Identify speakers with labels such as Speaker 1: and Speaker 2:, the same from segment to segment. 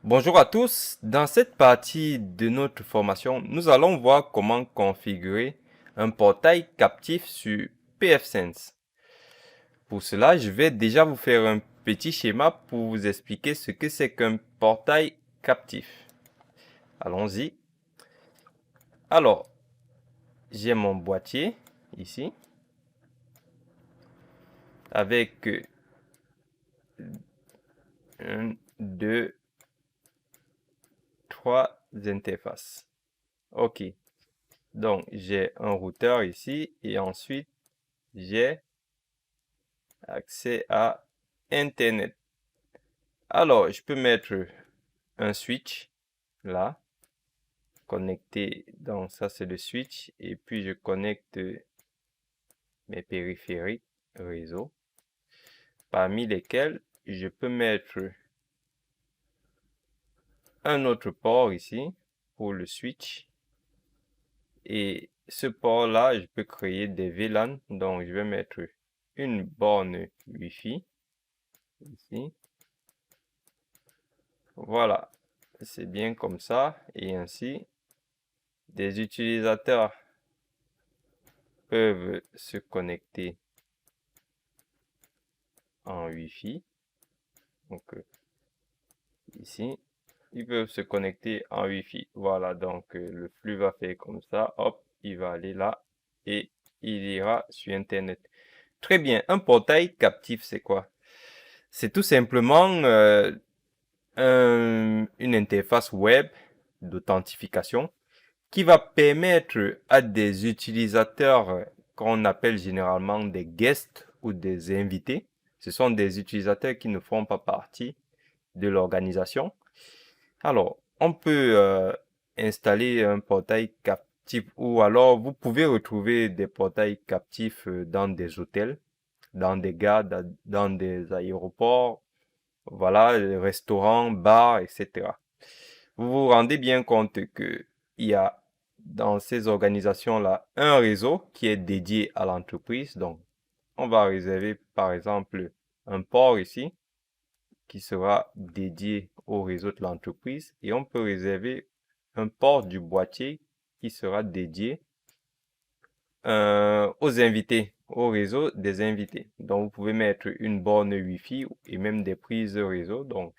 Speaker 1: Bonjour à tous. Dans cette partie de notre formation, nous allons voir comment configurer un portail captif sur pfSense. Pour cela, je vais déjà vous faire un petit schéma pour vous expliquer ce que c'est qu'un portail captif. Allons-y. Alors, j'ai mon boîtier ici avec 1, 2, 3 interfaces. Ok. Donc, j'ai un routeur ici et ensuite, j'ai accès à Internet. Alors, je peux mettre un switch là, connecté. Donc, ça, c'est le switch. Et puis, je connecte mes périphériques réseau, parmi lesquels je peux mettre un autre port ici pour le switch. Et ce port-là, je peux créer des VLAN. Donc, je vais mettre une borne Wi-Fi ici. Voilà, c'est bien comme ça. Et ainsi, des utilisateurs peuvent se connecter en Wi-Fi. Donc, ici, ils peuvent se connecter en Wi-Fi. Voilà, donc le flux va faire comme ça. Hop, il va aller là et il ira sur Internet. Très bien, un portail captif, c'est quoi? C'est tout simplement une interface web d'authentification qui va permettre à des utilisateurs qu'on appelle généralement des guests ou des invités. Ce sont des utilisateurs qui ne font pas partie de l'organisation. Alors, on peut installer un portail captif ou alors vous pouvez retrouver des portails captifs dans des hôtels, dans des gares, dans des aéroports, voilà, les restaurants, bars, etc. Vous vous rendez bien compte que il y a dans ces organisations-là un réseau qui est dédié à l'entreprise. Donc, on va réserver par exemple un port ici qui sera dédié au réseau de l'entreprise et on peut réserver un port du boîtier qui sera dédié aux invités, au réseau des invités. Donc, vous pouvez mettre une borne Wi-Fi et même des prises réseau. Donc,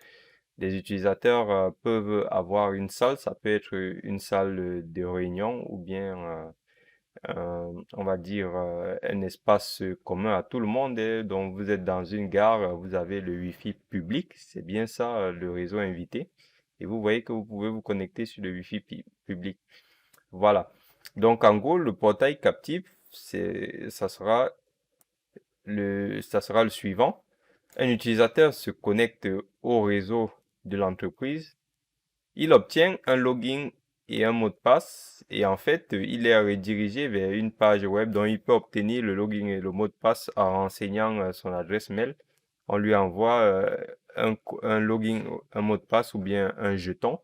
Speaker 1: des utilisateurs peuvent avoir une salle, ça peut être une salle de réunion ou bien, on va dire, un espace commun à tout le monde. Donc, vous êtes dans une gare, vous avez le Wi-Fi public, c'est bien ça, le réseau invité. Et vous voyez que vous pouvez vous connecter sur le Wi-Fi public. Voilà. Donc, en gros, le portail captif, ça sera le suivant. Un utilisateur se connecte au réseau de l'entreprise. Il obtient un login et un mot de passe et en fait, il est redirigé vers une page web dont il peut obtenir le login et le mot de passe en renseignant son adresse mail. On lui envoie un login, un mot de passe ou bien un jeton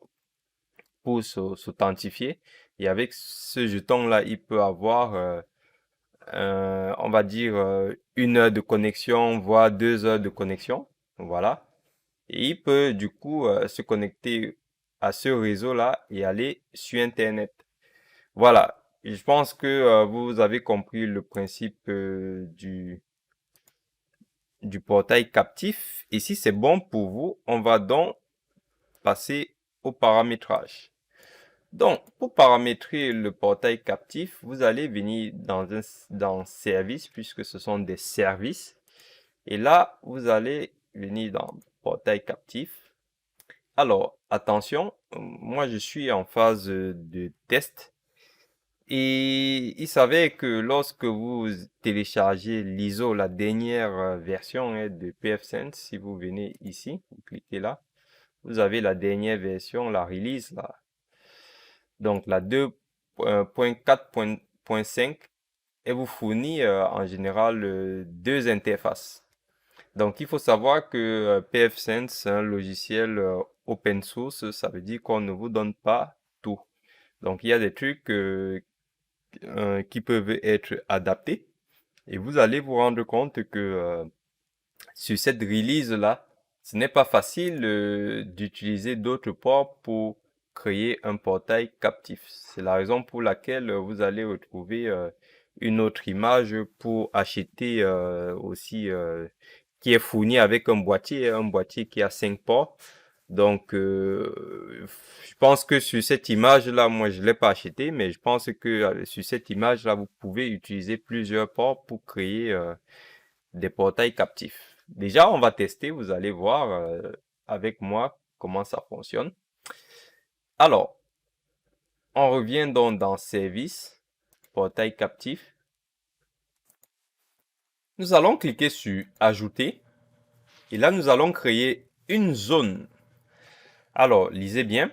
Speaker 1: pour s'authentifier. Et avec ce jeton-là, il peut avoir, on va dire, 1 heure de connexion, voire 2 heures de connexion. Voilà. Et il peut du coup se connecter à ce réseau-là et aller sur Internet. Voilà. Je pense que vous avez compris le principe du portail captif. Et si c'est bon pour vous, on va donc passer au paramétrage. Donc, pour paramétrer le portail captif, vous allez venir dans service, puisque ce sont des services. Et là, vous allez venir dans portail captif. Alors, attention, moi je suis en phase de test et il s'avère que lorsque vous téléchargez l'ISO, la dernière version de pfSense, si vous venez ici, vous cliquez là, vous avez la dernière version, la release là. Donc la 2.4.5 elle vous fournit en général 2 interfaces. Donc, il faut savoir que pfSense, c'est un logiciel open source, ça veut dire qu'on ne vous donne pas tout. Donc, il y a des trucs qui peuvent être adaptés et vous allez vous rendre compte que sur cette release-là, Ce n'est pas facile d'utiliser d'autres ports pour créer un portail captif. C'est la raison pour laquelle vous allez retrouver une autre image pour acheter aussi qui est fourni avec un boîtier qui a 5 ports. Donc, je pense que sur cette image-là, moi, je l'ai pas acheté, mais je pense que sur cette image-là, vous pouvez utiliser plusieurs ports pour créer des portails captifs. Déjà, on va tester, vous allez voir avec moi comment ça fonctionne. Alors, on revient donc dans Service, portail captif. Nous allons cliquer sur Ajouter. Et là, nous allons créer une zone. Alors, lisez bien.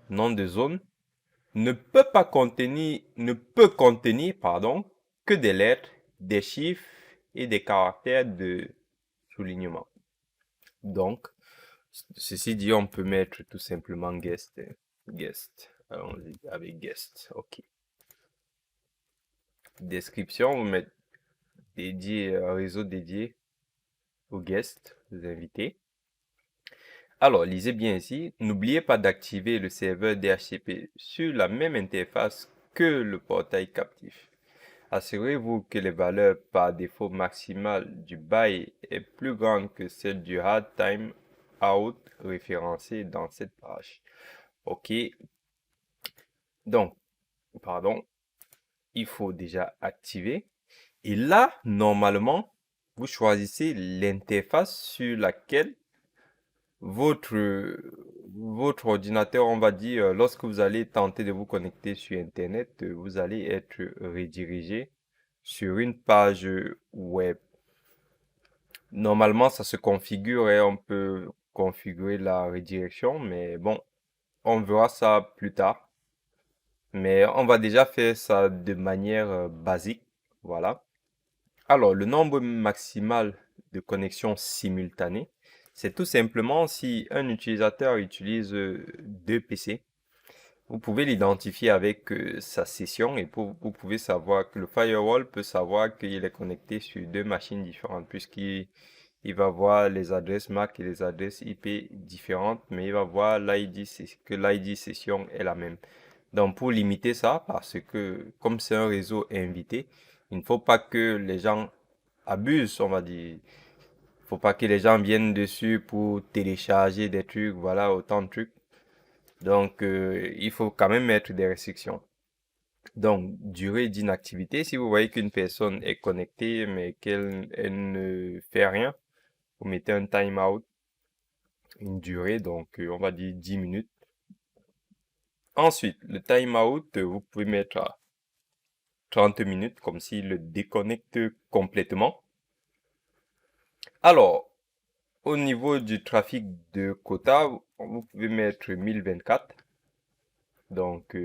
Speaker 1: Nom de zone ne peut contenir, pardon, que des lettres, des chiffres et des caractères de soulignement. Donc, ceci dit, on peut mettre tout simplement guest. Allons-y avec guest. OK. Description, vous mettez dédié, réseau dédié aux guests, aux invités. Alors, lisez bien ici. N'oubliez pas d'activer le serveur DHCP sur la même interface que le portail captif. Assurez-vous que les valeurs par défaut maximales du bail est plus grande que celle du hard time out référencé dans cette page. OK. Donc, pardon, il faut déjà activer. Et là, normalement, vous choisissez l'interface sur laquelle votre ordinateur, on va dire, lorsque vous allez tenter de vous connecter sur Internet, vous allez être redirigé sur une page web. Normalement, ça se configure et on peut configurer la redirection, mais bon, on verra ça plus tard. Mais on va déjà faire ça de manière basique. Voilà. Alors, le nombre maximal de connexions simultanées, c'est tout simplement si un utilisateur utilise deux PC. Vous pouvez l'identifier avec sa session et vous pouvez savoir que le firewall peut savoir qu'il est connecté sur deux machines différentes puisqu'il va voir les adresses MAC et les adresses IP différentes, mais il va voir que l'ID session est la même. Donc pour limiter ça, parce que comme c'est un réseau invité, il ne faut pas que les gens abusent, on va dire. Il ne faut pas que les gens viennent dessus pour télécharger des trucs, voilà, autant de trucs. Donc il faut quand même mettre des restrictions. Donc, durée d'inactivité, si vous voyez qu'une personne est connectée mais qu'elle ne fait rien, vous mettez un timeout, une durée, donc on va dire 10 minutes. Ensuite, le timeout, vous pouvez mettre à 30 minutes, comme s'il le déconnecte complètement. Alors, au niveau du trafic de quota, vous pouvez mettre 1024. Donc,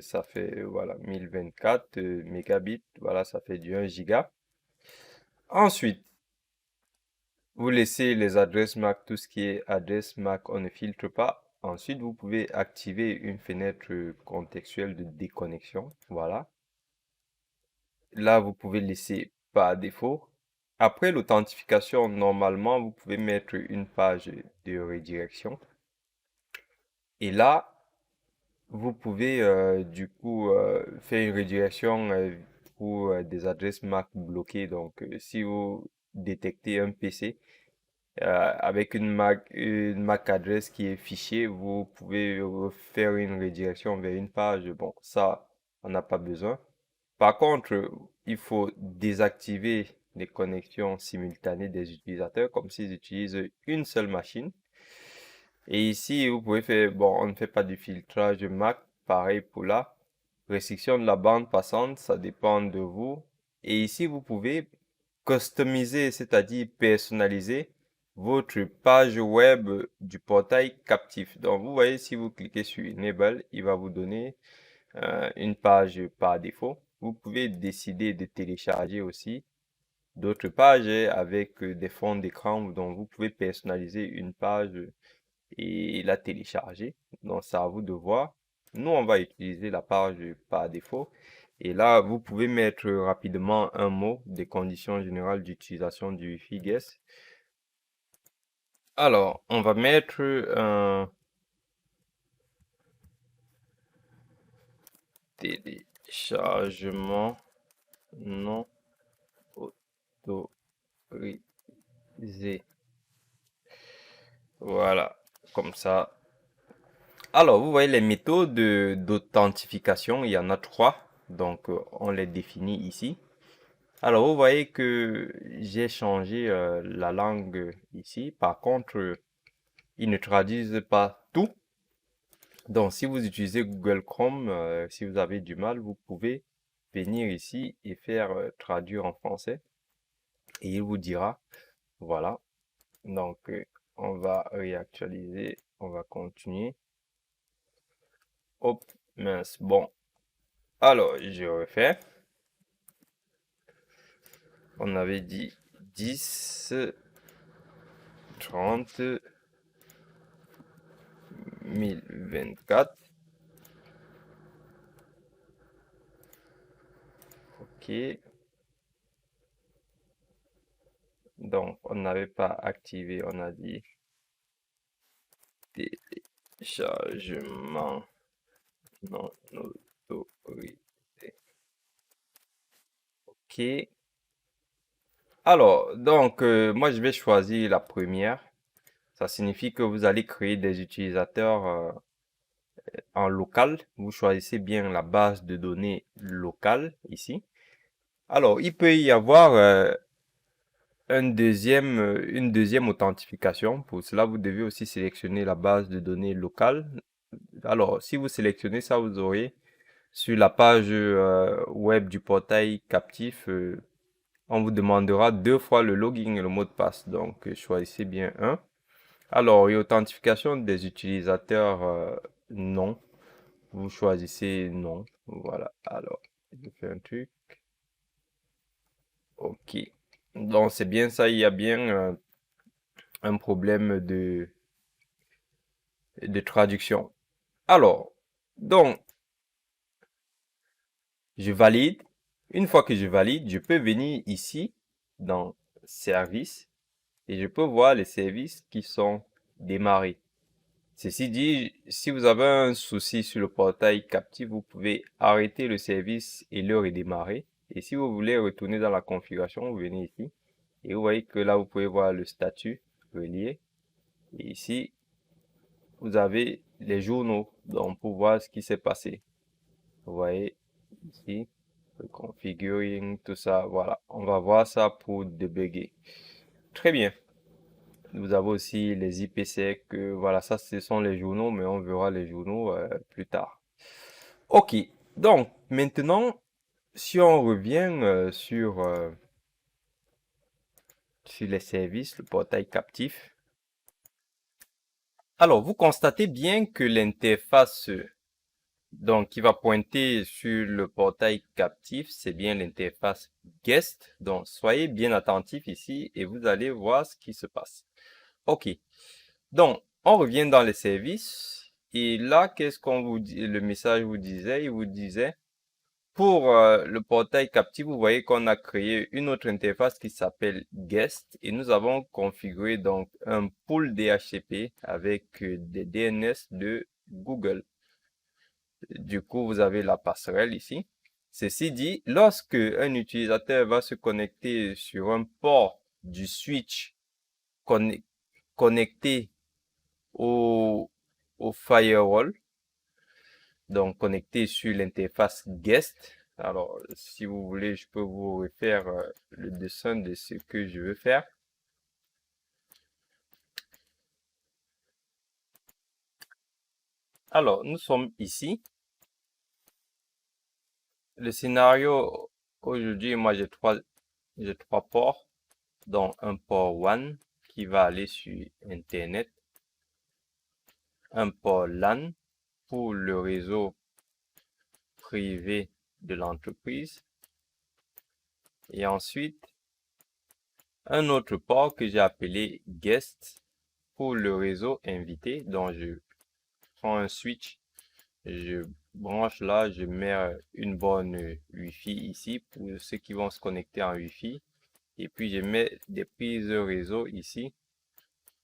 Speaker 1: ça fait, voilà, 1024 mégabits. Voilà, ça fait du 1 giga. Ensuite, vous laissez les adresses MAC, tout ce qui est adresse MAC, on ne filtre pas. Ensuite, vous pouvez activer une fenêtre contextuelle de déconnexion. Voilà. Là, vous pouvez laisser par défaut. Après l'authentification, normalement, vous pouvez mettre une page de redirection. Et là, vous pouvez du coup faire une redirection pour des adresses MAC bloquées. Donc, si vous détectez un PC avec une MAC adresse qui est fichée, vous pouvez faire une redirection vers une page. Bon, ça, on n'a pas besoin. Par contre, il faut désactiver les connexions simultanées des utilisateurs comme s'ils utilisent une seule machine. Et ici, vous pouvez faire, bon, on ne fait pas du filtrage MAC, pareil pour là. Restriction de la bande passante, ça dépend de vous. Et ici, vous pouvez customiser, c'est-à-dire personnaliser votre page web du portail captif. Donc, vous voyez, si vous cliquez sur Enable, il va vous donner une page par défaut. Vous pouvez décider de télécharger aussi d'autres pages avec des fonds d'écran dont vous pouvez personnaliser une page et la télécharger. Donc, c'est à vous de voir. Nous, on va utiliser la page par défaut. Et là, vous pouvez mettre rapidement un mot des conditions générales d'utilisation du Wi-Fi Guest. Alors, on va mettre un téléchargement non autorisé. Voilà, comme ça. Alors, vous voyez les méthodes d'authentification, il y en a trois. Donc, on les définit ici. Alors, vous voyez que j'ai changé la langue ici. Par contre, ils ne traduisent pas tout. Donc, si vous utilisez Google Chrome, si vous avez du mal, vous pouvez venir ici et faire traduire en français. Et il vous dira, voilà. Donc, on va réactualiser, on va continuer. Hop, mince. Bon, alors, je refais. On avait dit 10, 30, 1024. OK. Donc, on n'avait pas activé, on a dit téléchargement non autorisé. OK. Alors, donc, moi, je vais choisir la première. Ça signifie que vous allez créer des utilisateurs en local. Vous choisissez bien la base de données locale ici. Alors, il peut y avoir une deuxième authentification. Pour cela, vous devez aussi sélectionner la base de données locale. Alors, si vous sélectionnez ça, vous aurez sur la page web du portail captif, on vous demandera deux fois le login et le mot de passe. Donc, choisissez bien un. Alors, et authentification des utilisateurs, non. Vous choisissez non. Voilà. Alors, je fais un truc. OK. Donc, c'est bien ça. Il y a bien un problème de traduction. Alors, donc, je valide. Une fois que je valide, je peux venir ici dans Services et je peux voir les services qui sont démarrés. Ceci dit, si vous avez un souci sur le portail captif, vous pouvez arrêter le service et le redémarrer. Et si vous voulez retourner dans la configuration, vous venez ici et vous voyez que là, vous pouvez voir le statut relié. Et ici, vous avez les journaux, donc pour voir ce qui s'est passé. Vous voyez ici, le configuring, tout ça, voilà. On va voir ça pour débugger. Très bien. Vous avez aussi les IPsec, voilà, ça ce sont les journaux, mais on verra les journaux plus tard. Ok, donc maintenant, si on revient sur les services, le portail captif, alors vous constatez bien que l'interface donc qui va pointer sur le portail captif, c'est bien l'interface guest. Donc soyez bien attentifs ici et vous allez voir ce qui se passe. Ok, donc on revient dans les services et là qu'est-ce qu'on vous dit, le message vous disait, il vous disait pour le portail captif, vous voyez qu'on a créé une autre interface qui s'appelle guest et nous avons configuré donc un pool DHCP avec des DNS de Google. Du coup, vous avez la passerelle ici. Ceci dit, lorsque un utilisateur va se connecter sur un port du switch connecté au firewall, donc connecté sur l'interface guest. Alors, si vous voulez, je peux vous refaire le dessin de ce que je veux faire. Alors, nous sommes ici. Le scénario aujourd'hui, moi j'ai trois ports, dont un port WAN qui va aller sur Internet, un port LAN pour le réseau privé de l'entreprise et ensuite un autre port que j'ai appelé guest pour le réseau invité. Donc je prends un switch, je branche là, je mets une borne Wi-Fi ici pour ceux qui vont se connecter en Wi-Fi et puis je mets des prises réseau ici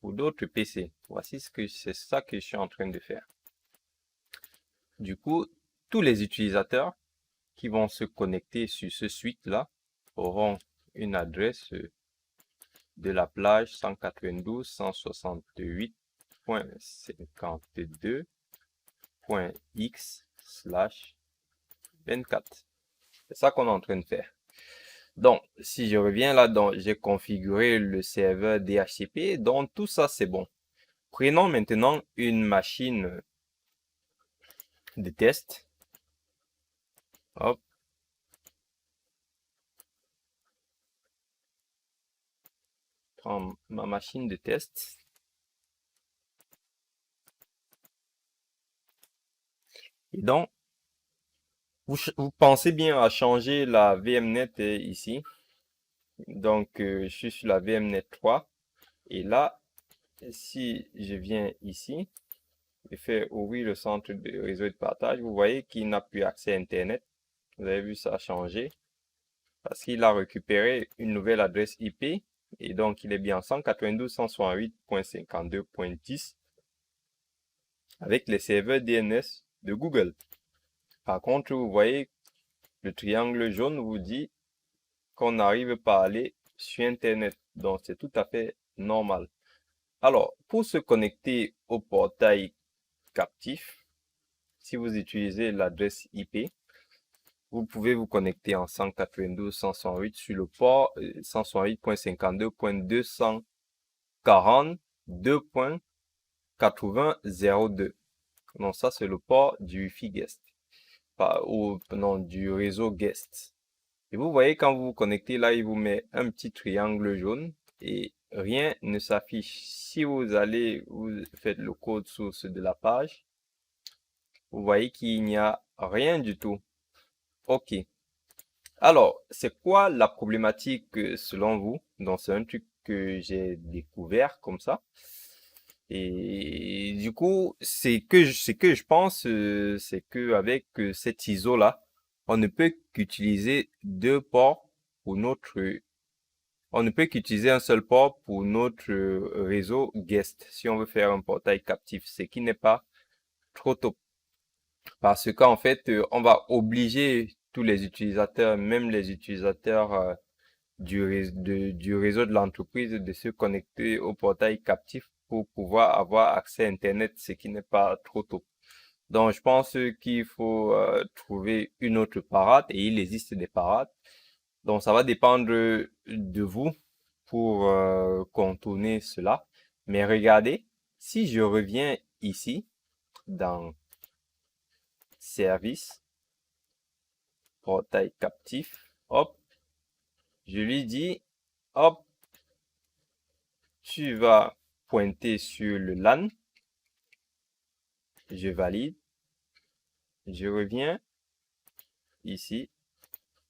Speaker 1: ou d'autres PC. Voici c'est ça que je suis en train de faire. Du coup, tous les utilisateurs qui vont se connecter sur ce suite-là auront une adresse de la plage 192.168.x/24. C'est ça qu'on est en train de faire. Donc, si je reviens là, j'ai configuré le serveur DHCP, donc tout ça c'est bon. Prenons maintenant une machine de test. Hop. Prends ma machine de test. Et donc, vous pensez bien à changer la VMnet ici. Donc, je suis sur la VMnet 3. Et là, si je viens ici, et faire ouvrir le centre de réseau de partage, vous voyez qu'il n'a plus accès à Internet. Vous avez vu ça changer parce qu'il a récupéré une nouvelle adresse IP et donc il est bien 192.168.52.10 avec les serveurs DNS de Google. Par contre, vous voyez, le triangle jaune vous dit qu'on n'arrive pas à aller sur Internet. Donc, c'est tout à fait normal. Alors, pour se connecter au portail captif, si vous utilisez l'adresse IP, vous pouvez vous connecter en 192.168 sur le port 168.52.242.80.02. Donc ça, c'est le port du Wi-Fi guest, non, du réseau guest. Et vous voyez, quand vous vous connectez là, il vous met un petit triangle jaune et rien ne s'affiche. Si vous faites le code source de la page, vous voyez qu'il n'y a rien du tout. Ok. Alors, c'est quoi la problématique selon vous? Donc, c'est un truc que j'ai découvert comme ça. Et du coup, ce que je pense, c'est que avec cet ISO là, on ne peut qu'utiliser deux ports pour on ne peut qu'utiliser un seul port pour notre réseau guest si on veut faire un portail captif, ce qui n'est pas trop tôt. Parce qu'en fait, on va obliger tous les utilisateurs, même les utilisateurs du réseau de l'entreprise, de se connecter au portail captif pour pouvoir avoir accès à Internet, ce qui n'est pas trop tôt. Donc, je pense qu'il faut trouver une autre parade et il existe des parades. Donc, ça va dépendre de vous pour contourner cela. Mais regardez, si je reviens ici dans Service, portail captif, hop, je lui dis, hop, tu vas pointer sur le LAN, je valide, je reviens ici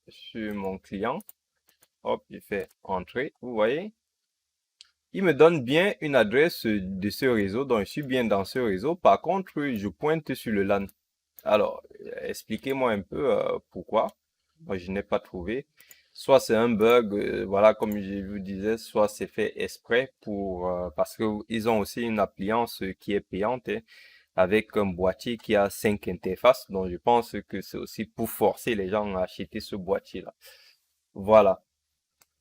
Speaker 1: sur mon client, hop, je fais entrer, vous voyez, il me donne bien une adresse de ce réseau, donc je suis bien dans ce réseau. Par contre, je pointe sur le LAN. Alors, expliquez-moi un peu pourquoi. Moi, je n'ai pas trouvé. Soit c'est un bug, voilà, comme je vous disais, soit c'est fait exprès parce que ils ont aussi une appliance qui est payante hein, avec un boîtier qui a 5 interfaces. Donc, je pense que c'est aussi pour forcer les gens à acheter ce boîtier-là. Voilà.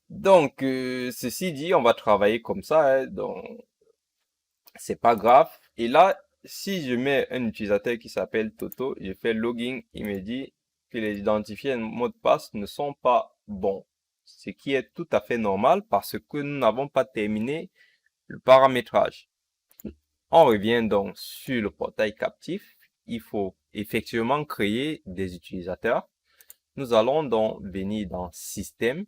Speaker 1: Donc, ceci dit, on va travailler comme ça. Hein, donc, c'est pas grave. Et là, si je mets un utilisateur qui s'appelle Toto, je fais login, il me dit que les identifiants mots de passe ne sont pas bons. Ce qui est tout à fait normal parce que nous n'avons pas terminé le paramétrage. On revient donc sur le portail captif. Il faut effectivement créer des utilisateurs. Nous allons donc venir dans Système,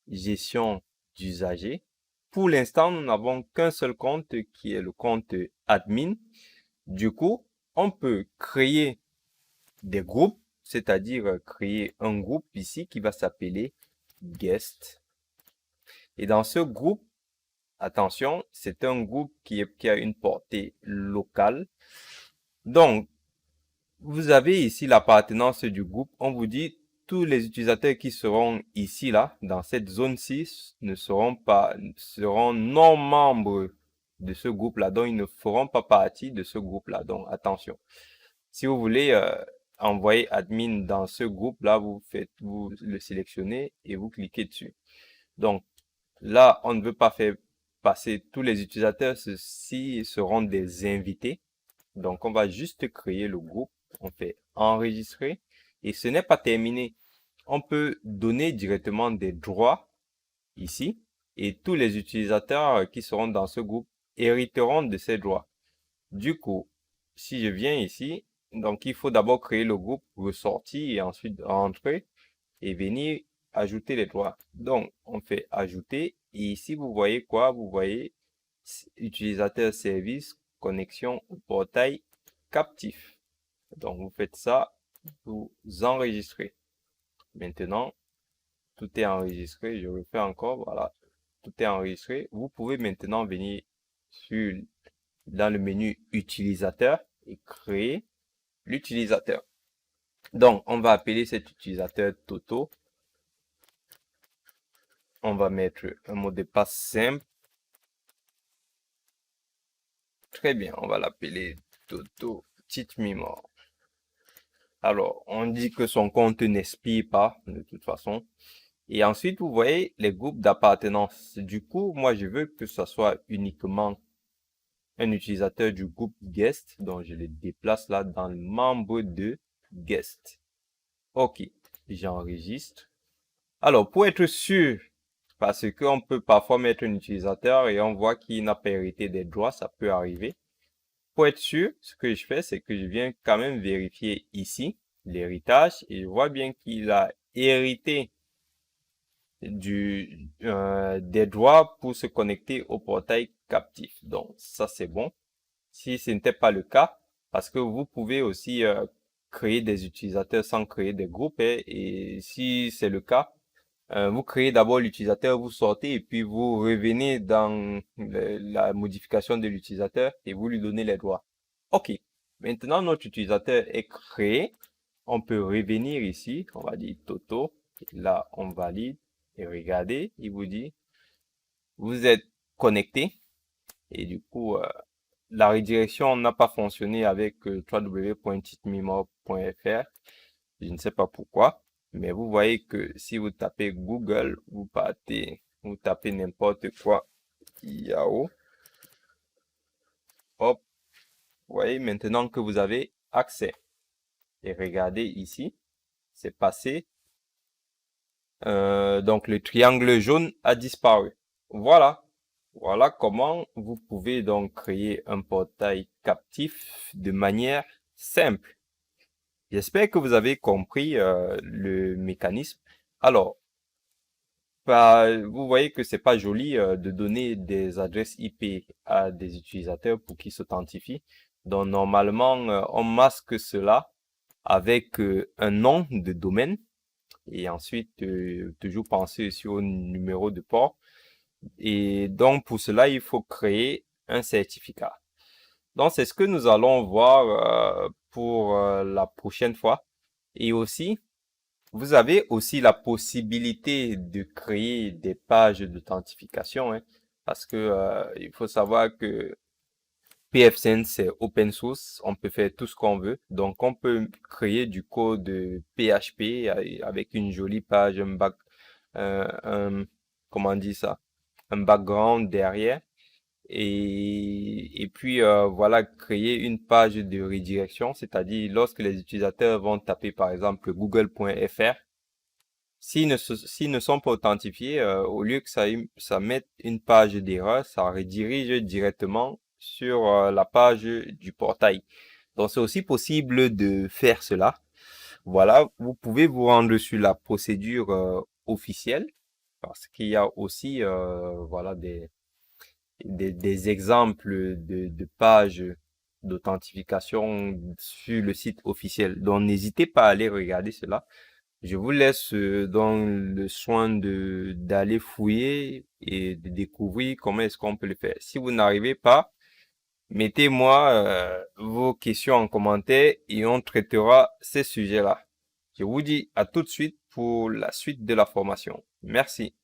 Speaker 1: Gestion d'usagers. Pour l'instant, nous n'avons qu'un seul compte qui est le compte admin. Du coup, on peut créer des groupes, c'est-à-dire créer un groupe ici qui va s'appeler guest. Et dans ce groupe, attention, c'est un groupe qui a une portée locale. Donc, vous avez ici l'appartenance du groupe. On vous dit tous les utilisateurs qui seront ici, là, dans cette zone-ci, seront non membres de ce groupe-là, donc ils ne feront pas partie de ce groupe-là. Donc, attention. Si vous voulez envoyer admin dans ce groupe-là, vous le sélectionnez et vous cliquez dessus. Donc, là, on ne veut pas faire passer tous les utilisateurs, ceux-ci seront des invités. Donc, on va juste créer le groupe, on fait enregistrer et ce n'est pas terminé. On peut donner directement des droits ici et tous les utilisateurs qui seront dans ce groupe hériteront de ces droits. Du coup, si je viens ici, donc il faut d'abord créer le groupe ressorti et ensuite rentrer et venir ajouter les droits. Donc, on fait ajouter et ici, vous voyez quoi? Vous voyez utilisateur service, connexion au portail captif. Donc, vous faites ça, vous enregistrez. Maintenant, tout est enregistré. Je refais encore, voilà. Tout est enregistré. Vous pouvez maintenant venir dans le menu utilisateur et créer l'utilisateur. Donc, on va appeler cet utilisateur Toto. On va mettre un mot de passe simple. Très bien, on va l'appeler Toto Petite Mimore. Alors, on dit que son compte n'expire pas, de toute façon. Et ensuite, vous voyez les groupes d'appartenance. Du coup, moi, je veux que ce soit uniquement un utilisateur du groupe guest. Donc, je le déplace là dans le membre de guest. OK, j'enregistre. Alors, pour être sûr, parce qu'on peut parfois mettre un utilisateur et on voit qu'il n'a pas hérité des droits, ça peut arriver. Pour être sûr, ce que je fais, c'est que je viens quand même vérifier ici l'héritage et je vois bien qu'il a hérité des droits pour se connecter au portail captif. Donc, ça, c'est bon. Si ce n'était pas le cas, parce que vous pouvez aussi créer des utilisateurs sans créer des groupes. Et si c'est le cas, vous créez d'abord l'utilisateur, vous sortez et puis vous revenez dans la modification de l'utilisateur et vous lui donnez les droits. OK. Maintenant, notre utilisateur est créé. On peut revenir ici. On va dire Toto. Là, on valide. Et regardez, il vous dit, vous êtes connecté. Et du coup, la redirection n'a pas fonctionné avec www.titmimor.fr. Je ne sais pas pourquoi. Mais vous voyez que si vous tapez Google, vous tapez n'importe quoi, Yahoo. Hop. Vous voyez maintenant que vous avez accès. Et regardez ici, c'est passé. Donc le triangle jaune a disparu. Voilà. Voilà comment vous pouvez donc créer un portail captif de manière simple. J'espère que vous avez compris le mécanisme. Alors, vous voyez que c'est pas joli de donner des adresses IP à des utilisateurs pour qu'ils s'authentifient. Donc normalement, on masque cela avec un nom de domaine et ensuite toujours penser aussi au numéro de port. Et donc pour cela, il faut créer un certificat. Donc c'est ce que nous allons voir pour la prochaine fois. Et aussi, vous avez aussi la possibilité de créer des pages d'authentification, hein, parce que il faut savoir que PFSense c'est open source, on peut faire tout ce qu'on veut. Donc on peut créer du code PHP avec une jolie page, comment on dit ça, un background derrière. Et puis voilà, créer une page de redirection, c'est-à-dire lorsque les utilisateurs vont taper par exemple google.fr, s'ils ne sont pas authentifiés, au lieu que ça mette une page d'erreur, ça redirige directement sur la page du portail. Donc c'est aussi possible de faire cela. Voilà, vous pouvez vous rendre sur la procédure officielle parce qu'il y a aussi voilà des exemples de pages d'authentification sur le site officiel. Donc n'hésitez pas à aller regarder cela. Je vous laisse dans le soin d'aller fouiller et de découvrir comment est-ce qu'on peut le faire. Si vous n'arrivez pas, mettez-moi vos questions en commentaire et on traitera ces sujets-là. Je vous dis à tout de suite pour la suite de la formation. Merci.